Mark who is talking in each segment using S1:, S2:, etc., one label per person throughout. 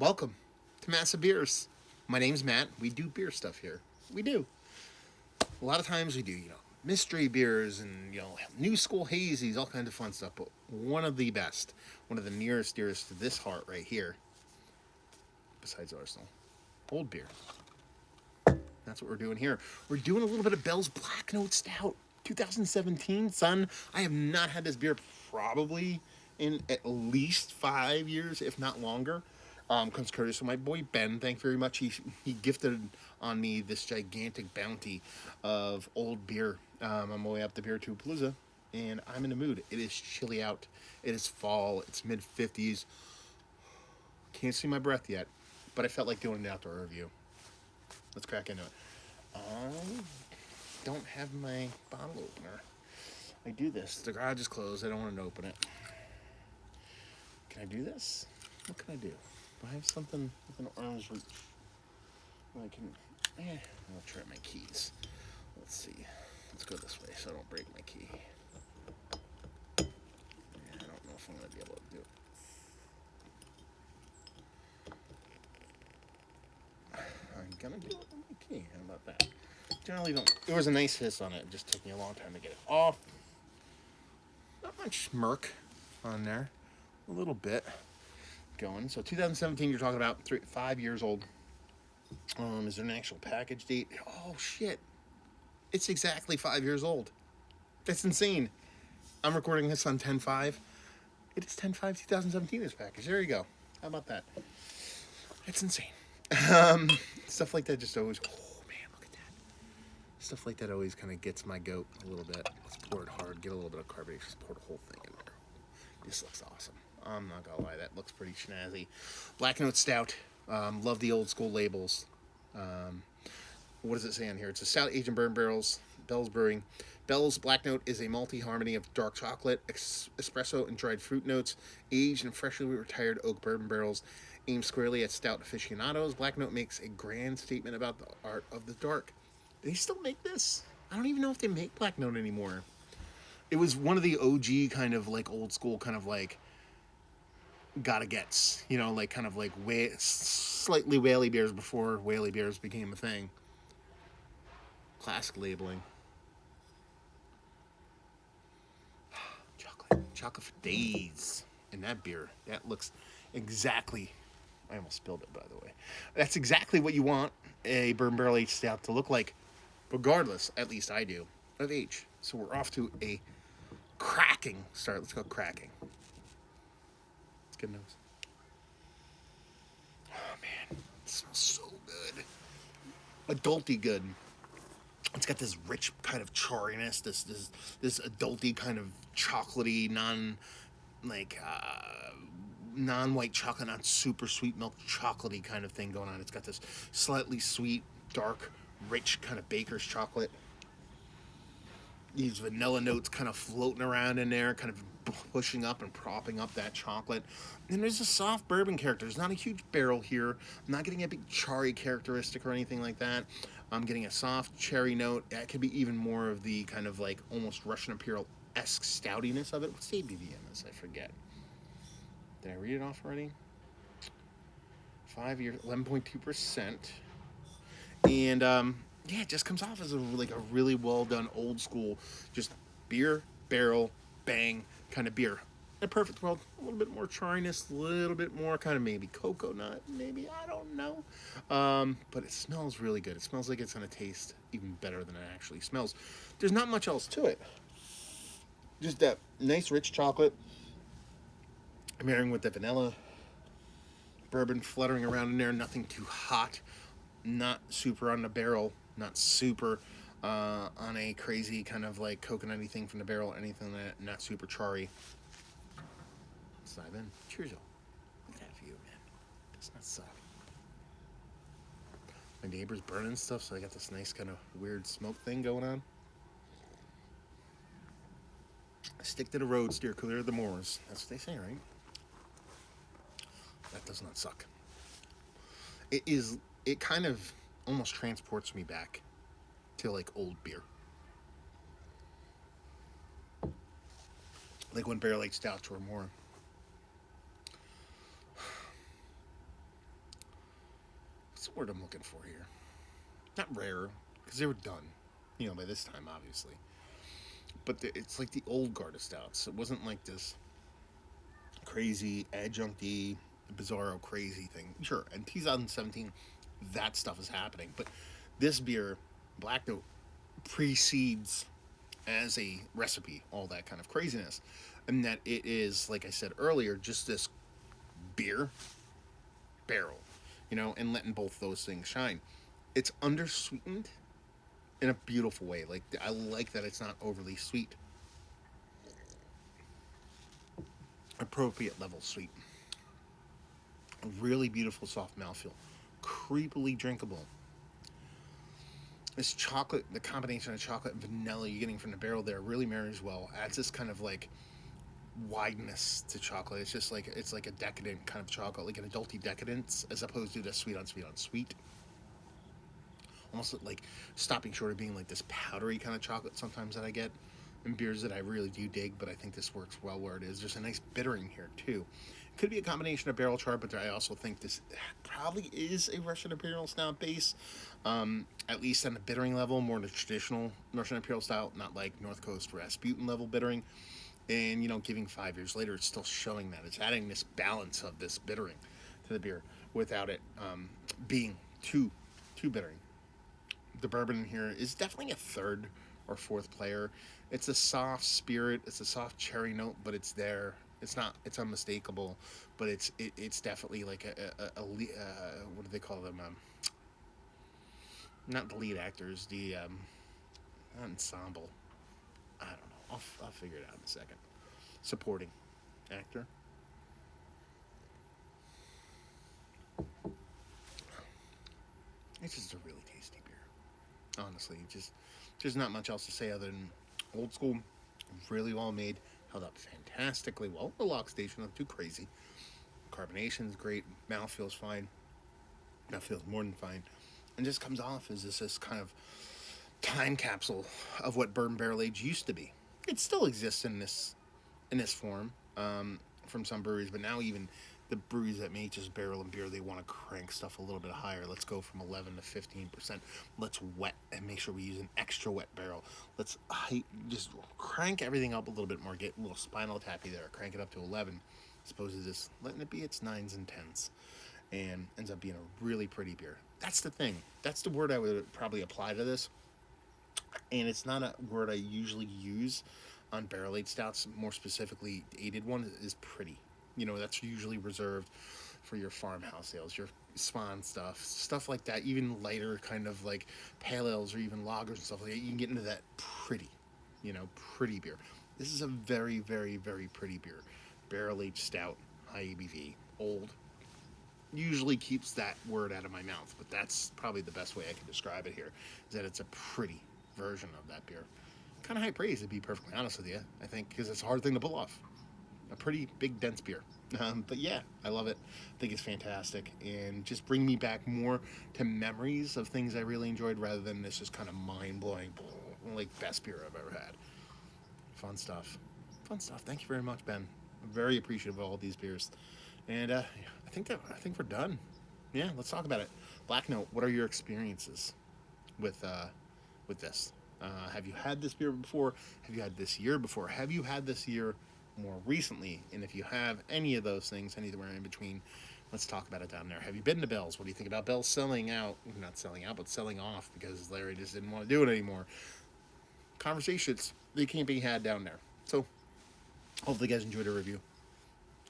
S1: Welcome to Massa Beers. My name's Matt. We do beer stuff here. We do. A lot of times we do, mystery beers and, new school hazies, all kinds of fun stuff. But one of the best, one of the nearest dearest to this heart right here, besides Arsenal, old beer. That's what we're doing here. We're doing a little bit of Bell's Black Note Stout, 2017. Son, I have not had this beer probably in at least 5 years, if not longer. Comes courtesy of my boy Ben. Thank you very much. He gifted on me this gigantic bounty of old beer. On my way up the Beer to Palooza, and I'm in the mood. It is chilly out. It is fall. It's mid-50s. Can't see my breath yet, but I felt like doing an outdoor review. Let's crack into it. I don't have my bottle opener. I do this. The garage is closed. I don't want to open it. Can I do this? What can I do? Do I have something with an arm's reach? I can. I'll try my keys. Let's see. Let's go this way so I don't break my key. I don't know if I'm going to be able to do it. I'm going to do it with my key. How about that? Generally don't. There was a nice hiss on it. It just took me a long time to get it off. Not much smirk on there. A little bit going. So 2017, you're talking about 5 years old. Is there an actual package date? Oh, shit. It's exactly 5 years old. That's insane. I'm recording this on 10/5. It is 10/5/2017, this package. There you go. How about that? It's insane. Stuff like that just always... Oh, man, look at that. Stuff like that always kind of gets my goat a little bit. Let's pour it hard. Get a little bit of carbonation. Just pour the whole thing in there. This looks awesome. I'm not going to lie. That looks pretty snazzy. Black Note Stout. Love the old school labels. What does it say on here? It's a stout aged in bourbon barrels. Bell's Brewing. Bell's Black Note is a malty harmony of dark chocolate, espresso, and dried fruit notes, aged in freshly retired oak bourbon barrels, aimed squarely at stout aficionados. Black Note makes a grand statement about the art of the dark. Do they still make this? I don't even know if they make Black Note anymore. It was one of the OG kind of like old school kind of like gotta gets, like kind of like slightly whaley beers before whaley beers became a thing. Classic labeling. Chocolate for days. And that beer, that looks exactly, I almost spilled it by the way. That's exactly what you want a bourbon barrel aged stout to look like, regardless, at least I do, of age. So we're off to a cracking start. Let's go cracking. Let's get a nose. Oh man, it smells so good. Adulty good. It's got this rich kind of chariness, this adulty kind of chocolatey, non-white chocolate, not super sweet milk chocolatey kind of thing going on. It's got this slightly sweet, dark, rich kind of baker's chocolate. These vanilla notes kind of floating around in there, kind of pushing up and propping up that chocolate. And there's a soft bourbon character. There's not a huge barrel here. I'm not getting a big cherry characteristic or anything like that. I'm getting a soft cherry note. That could be even more of the kind of like almost Russian Imperial-esque stoutiness of it. What's the ABV in this? I forget. Did I read it off already? 5 years, 11.2%. And yeah, it just comes off as a really well done old school, just beer, barrel, bang kind of beer. In a perfect world, a little bit more chariness, a little bit more kind of maybe cocoa nut, maybe, I don't know. But it smells really good. It smells like it's going to taste even better than it actually smells. There's not much else to it. Just that nice rich chocolate marrying with the vanilla, bourbon fluttering around in there, nothing too hot, not super on the barrel, not super on a crazy kind of like coconutty thing from the barrel, anything like that, not super charry. Let's dive in. Cheers, y'all. Look at that view, man. Does not suck. My neighbor's burning stuff, so I got this nice kind of weird smoke thing going on. Stick to the road, steer clear of the moors. That's what they say, right? That does not suck. It kind of almost transports me back to like old beer. Like when barrel aged stouts were more word I'm looking for here? Not rare, because they were done, by this time, obviously. But it's like the old guard of stouts. It wasn't like this crazy, adjuncty, bizarro, crazy thing. Sure, in 2017, that stuff is happening. But this beer, Black Note, precedes as a recipe all that kind of craziness. And that it is, like I said earlier, just this beer barrel, and letting both those things shine. It's undersweetened in a beautiful way. Like, I like that it's not overly sweet. Appropriate level sweet. A really beautiful soft mouthfeel. Creepily drinkable. This chocolate, the combination of chocolate and vanilla you're getting from the barrel there really marries well. Adds this kind of like wideness to chocolate. It's just like, it's like a decadent kind of chocolate, like an adulty decadence, as opposed to the sweet on sweet on sweet. Almost like stopping short of being like this powdery kind of chocolate sometimes that I get in beers that I really do dig, but I think this works well where it is. There's a nice bittering here too. It could be a combination of barrel char, but I also think this probably is a Russian Imperial Stout base, at least on the bittering level, more the traditional Russian Imperial Stout, not like North Coast Rasputin level bittering. And, giving 5 years later, it's still showing that. It's adding this balance of this bittering to the beer without it being too bittering. The bourbon in here is definitely a third or fourth player. It's a soft spirit. It's a soft cherry note, but it's there. It's unmistakable, but it's definitely like a what do they call them? Not the lead actors, the ensemble. I don't know. I'll figure it out in a second. Supporting actor. It's just a really tasty beer. Honestly, there's not much else to say other than old school, really well made, held up fantastically well. The lock station, not too crazy. Carbonation's great. Mouth feels fine. Mouth feels more than fine, and just comes off as this kind of time capsule of what bourbon barrel age used to be. It still exists in this form from some breweries, but now even the breweries that make just barrel and beer, they want to crank stuff a little bit higher. Let's go from 11 to 15%. Let's wet and make sure we use an extra wet barrel. Let's just crank everything up a little bit more. Get a little Spinal Tappy there. Crank it up to 11, as opposed to just letting it be its 9s and 10s, and ends up being a really pretty beer. That's the thing. That's the word I would probably apply to this. And it's not a word I usually use on barrel-aged stouts. More specifically, the aged one is pretty. That's usually reserved for your farmhouse ales, your spawn stuff like that. Even lighter kind of like pale ales or even lagers and stuff like that. You can get into that pretty beer. This is a very, very, very pretty beer. Barrel-aged stout, high ABV, old. Usually keeps that word out of my mouth, but that's probably the best way I can describe it here, is that it's a pretty version of that beer. Kind of high praise, to be perfectly honest with you, I think, because it's a hard thing to pull off. A pretty big, dense beer. But yeah, I love it. I think it's fantastic, and just bring me back more to memories of things I really enjoyed, rather than this just kind of mind-blowing, like, best beer I've ever had. Fun stuff. Thank you very much, Ben. I'm very appreciative of all these beers. And I think we're done. Yeah, let's talk about it. Black Note, what are your experiences with this? Have you had this beer before? Have you had this year before? Have you had this year more recently? And if you have any of those things, anywhere in between, let's talk about it down there. Have you been to Bell's? What do you think about Bell's selling out? Not selling out, but selling off, because Larry just didn't want to do it anymore. Conversations, they can't be had down there. So, hopefully you guys enjoyed the review.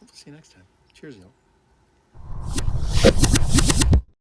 S1: Hope to see you next time. Cheers, y'all.